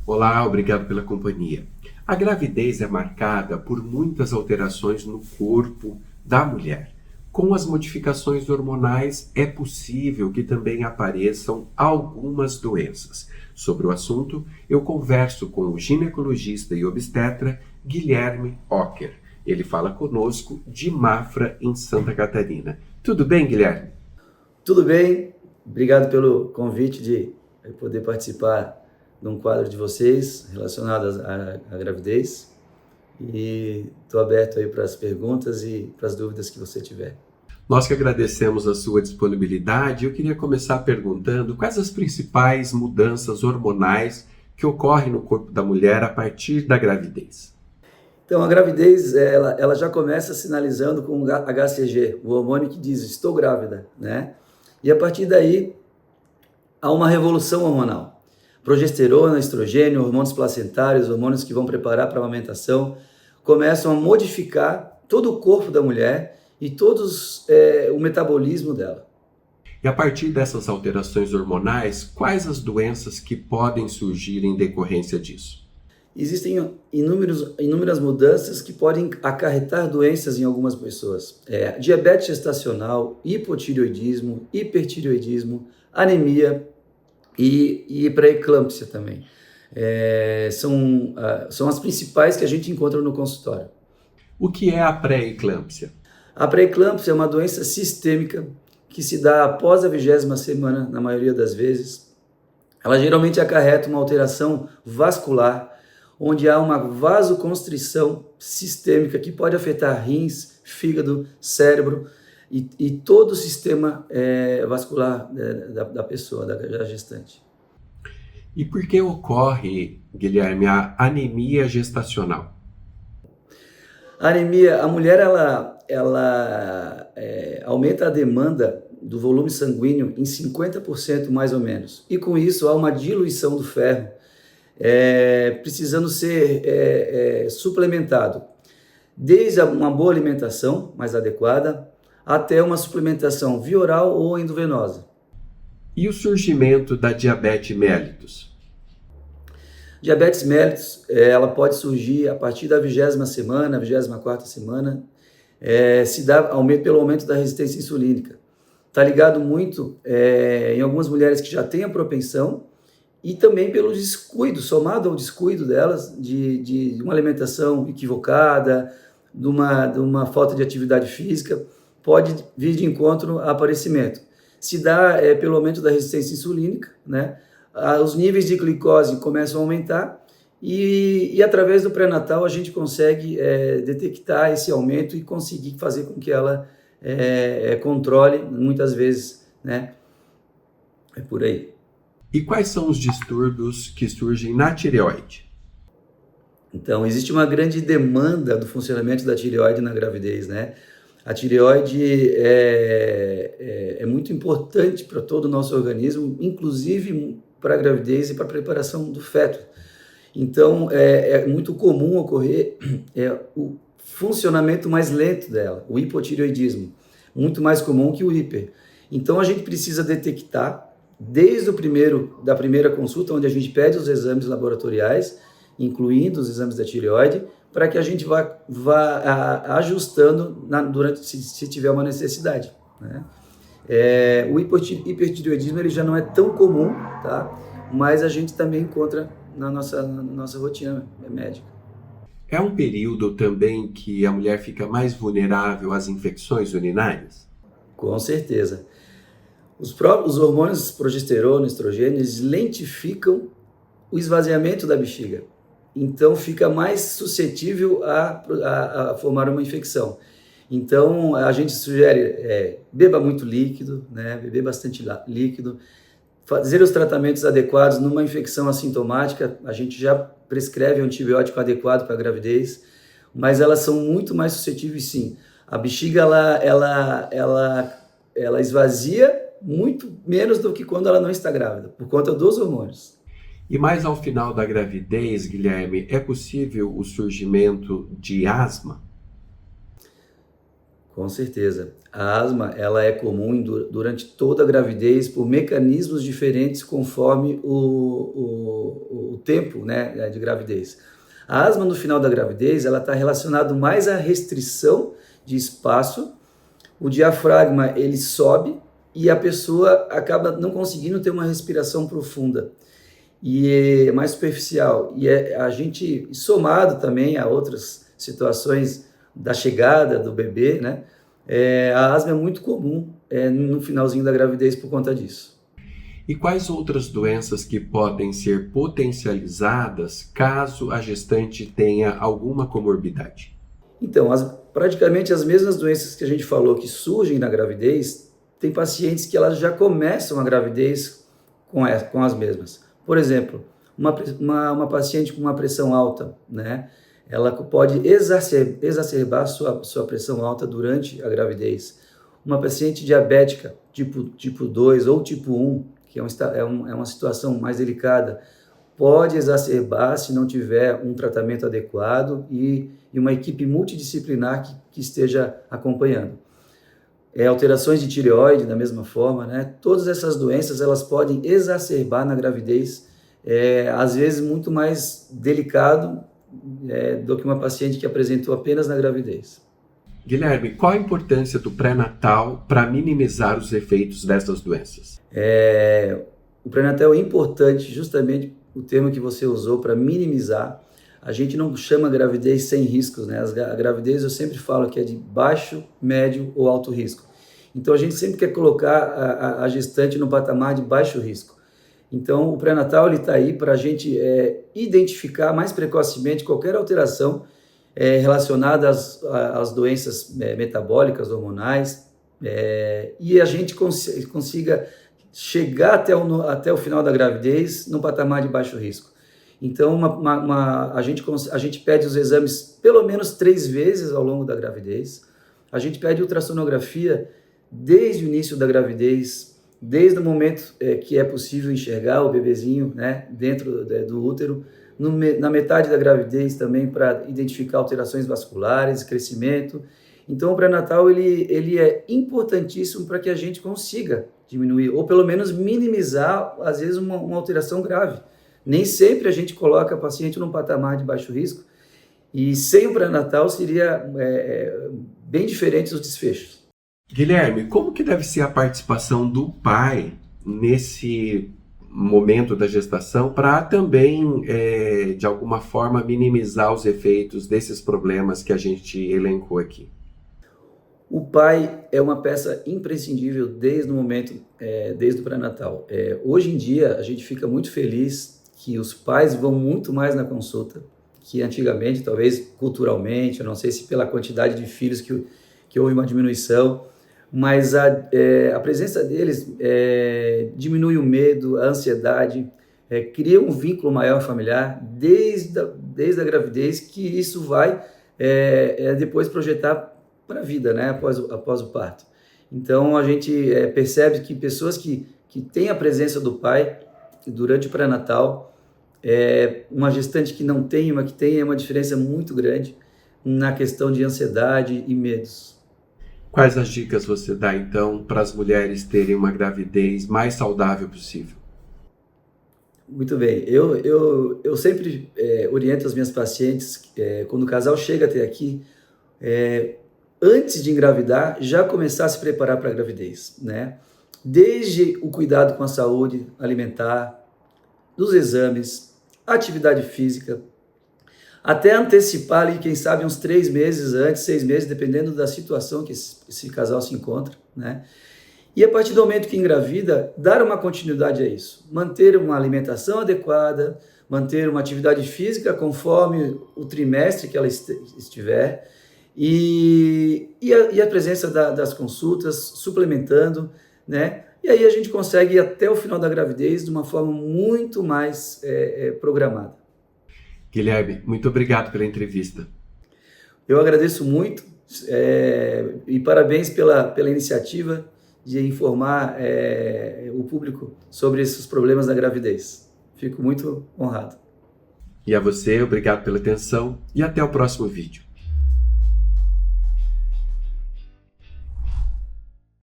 Olá, obrigado pela companhia. A gravidez é marcada por muitas alterações no corpo da mulher. Com as modificações hormonais, é possível que também apareçam algumas doenças. Sobre o assunto, eu converso com o ginecologista e obstetra Guilherme Ocker. Ele fala conosco de Mafra, em Santa Catarina. Tudo bem, Guilherme? Tudo bem, obrigado pelo convite de poder participar de um quadro de vocês relacionado à gravidez e estou aberto aí para as perguntas e para as dúvidas que você tiver. Nós que agradecemos a sua disponibilidade. Eu queria começar perguntando quais as principais mudanças hormonais que ocorrem no corpo da mulher a partir da gravidez. Então, a gravidez, ela já começa sinalizando com o HCG, o hormônio que diz, estou grávida, né? E a partir daí, há uma revolução hormonal. Progesterona, estrogênio, hormônios placentários, hormônios que vão preparar para a amamentação, começam a modificar todo o corpo da mulher e o metabolismo dela. E a partir dessas alterações hormonais, quais as doenças que podem surgir em decorrência disso? Existem inúmeras mudanças que podem acarretar doenças em algumas pessoas. Diabetes gestacional, hipotireoidismo, hipertireoidismo, anemia e pré-eclâmpsia também. São as principais que a gente encontra no consultório. O que é a pré-eclâmpsia? A pré-eclâmpsia é uma doença sistêmica que se dá após a 20ª semana, na maioria das vezes. Ela geralmente acarreta uma alteração vascular, onde há uma vasoconstrição sistêmica que pode afetar rins, fígado, cérebro e todo o sistema vascular da pessoa, da gestante. E por que ocorre, Guilherme, a anemia gestacional? A anemia, a mulher aumenta a demanda do volume sanguíneo em 50% mais ou menos. E com isso há uma diluição do ferro, precisando ser suplementado, desde uma boa alimentação mais adequada até uma suplementação via oral ou endovenosa. E o surgimento da diabetes mellitus? Diabetes mellitus, ela pode surgir a partir da 20ª semana, 24ª semana, se dá pelo aumento da resistência insulínica. Está ligado muito em algumas mulheres que já têm a propensão, e também pelo descuido, somado ao descuido delas, de uma alimentação equivocada, de uma falta de atividade física, pode vir de encontro a aparecimento. Se dá pelo aumento da resistência insulínica, né? Os níveis de glicose começam a aumentar e através do pré-natal a gente consegue detectar esse aumento e conseguir fazer com que ela controle muitas vezes, né? É por aí. E quais são os distúrbios que surgem na tireoide? Então, existe uma grande demanda do funcionamento da tireoide na gravidez, né? A tireoide é muito importante para todo o nosso organismo, inclusive para a gravidez e para a preparação do feto. Então, é muito comum ocorrer o funcionamento mais lento dela, o hipotireoidismo, muito mais comum que o hiper. Então, a gente precisa detectar desde da primeira consulta, onde a gente pede os exames laboratoriais, incluindo os exames da tireoide, para que a gente vá ajustando se tiver uma necessidade, né? O hipertireoidismo ele já não é tão comum, tá? Mas a gente também encontra na nossa rotina médica. É um período também que a mulher fica mais vulnerável às infecções urinárias? Com certeza. Os hormônios progesterona, estrogênio, eles lentificam o esvaziamento da bexiga. Então, fica mais suscetível a formar uma infecção. Então, a gente sugere beba muito líquido, né? Beber bastante líquido, fazer os tratamentos adequados numa infecção assintomática. A gente já prescreve um antibiótico adequado para a gravidez, mas elas são muito mais suscetíveis, sim. A bexiga, ela esvazia muito menos do que quando ela não está grávida, por conta dos hormônios. E mais ao final da gravidez, Guilherme, é possível o surgimento de asma? Com certeza. A asma, ela é comum durante toda a gravidez por mecanismos diferentes conforme o tempo, né, de gravidez. A asma no final da gravidez, ela está relacionada mais à restrição de espaço. O diafragma, ele sobe e a pessoa acaba não conseguindo ter uma respiração profunda e é mais superficial. E a gente, somado também a outras situações da chegada do bebê, né? A asma é muito comum no finalzinho da gravidez por conta disso. E quais outras doenças que podem ser potencializadas caso a gestante tenha alguma comorbidade? Então, praticamente as mesmas doenças que a gente falou que surgem na gravidez, tem pacientes que elas já começam a gravidez com as mesmas. Por exemplo, uma paciente com uma pressão alta, né? Ela pode exacerbar sua pressão alta durante a gravidez. Uma paciente diabética, tipo 2 ou tipo 1, que é uma situação mais delicada, pode exacerbar se não tiver um tratamento adequado e uma equipe multidisciplinar que esteja acompanhando. Alterações de tireoide, da mesma forma, né? Todas essas doenças elas podem exacerbar na gravidez, às vezes muito mais delicado do que uma paciente que apresentou apenas na gravidez. Guilherme, qual a importância do pré-natal para minimizar os efeitos dessas doenças? O pré-natal é importante, justamente o termo que você usou, para minimizar. A gente não chama gravidez sem riscos, né? A gravidez eu sempre falo que é de baixo, médio ou alto risco. Então a gente sempre quer colocar a gestante no patamar de baixo risco. Então o pré-natal está aí para a gente identificar mais precocemente qualquer alteração relacionada às doenças metabólicas, hormonais, e a gente consiga chegar até o final da gravidez num patamar de baixo risco. Então, a gente pede os exames pelo menos 3 vezes ao longo da gravidez. A gente pede ultrassonografia desde o início da gravidez, desde o momento que é possível enxergar o bebezinho, né, dentro do útero, na metade da gravidez também para identificar alterações vasculares, crescimento. Então, o pré-natal ele é importantíssimo para que a gente consiga diminuir, ou pelo menos minimizar, às vezes, uma alteração grave. Nem sempre a gente coloca o paciente num patamar de baixo risco, e sem o pré-natal seria bem diferente os desfechos. Guilherme, como que deve ser a participação do pai nesse momento da gestação para também, de alguma forma, minimizar os efeitos desses problemas que a gente elencou aqui? O pai é uma peça imprescindível desde o momento, desde o pré-natal. Hoje em dia, a gente fica muito feliz que os pais vão muito mais na consulta que antigamente, talvez culturalmente, eu não sei se pela quantidade de filhos que houve uma diminuição, mas a presença deles diminui o medo, a ansiedade, cria um vínculo maior familiar desde a gravidez, que isso vai depois projetar para a vida, né, após o parto. Então a gente percebe que pessoas que têm a presença do pai durante o pré-natal, uma gestante que não tem, uma que tem, é uma diferença muito grande na questão de ansiedade e medos. Quais as dicas você dá, então, para as mulheres terem uma gravidez mais saudável possível? Muito bem. Eu sempre oriento as minhas pacientes, quando o casal chega até aqui, antes de engravidar, já começar a se preparar para a gravidez, né? Desde o cuidado com a saúde alimentar, dos exames, atividade física, até antecipar ali, quem sabe, uns 3 meses antes, 6 meses, dependendo da situação que esse casal se encontra, né? E a partir do momento que engravida, dar uma continuidade a isso. Manter uma alimentação adequada, manter uma atividade física conforme o trimestre que ela estiver, e a presença das consultas, suplementando, né? E aí a gente consegue ir até o final da gravidez de uma forma muito mais programada. Guilherme, muito obrigado pela entrevista. Eu agradeço muito e parabéns pela iniciativa de informar o público sobre esses problemas da gravidez. Fico muito honrado. E a você, obrigado pela atenção e até o próximo vídeo.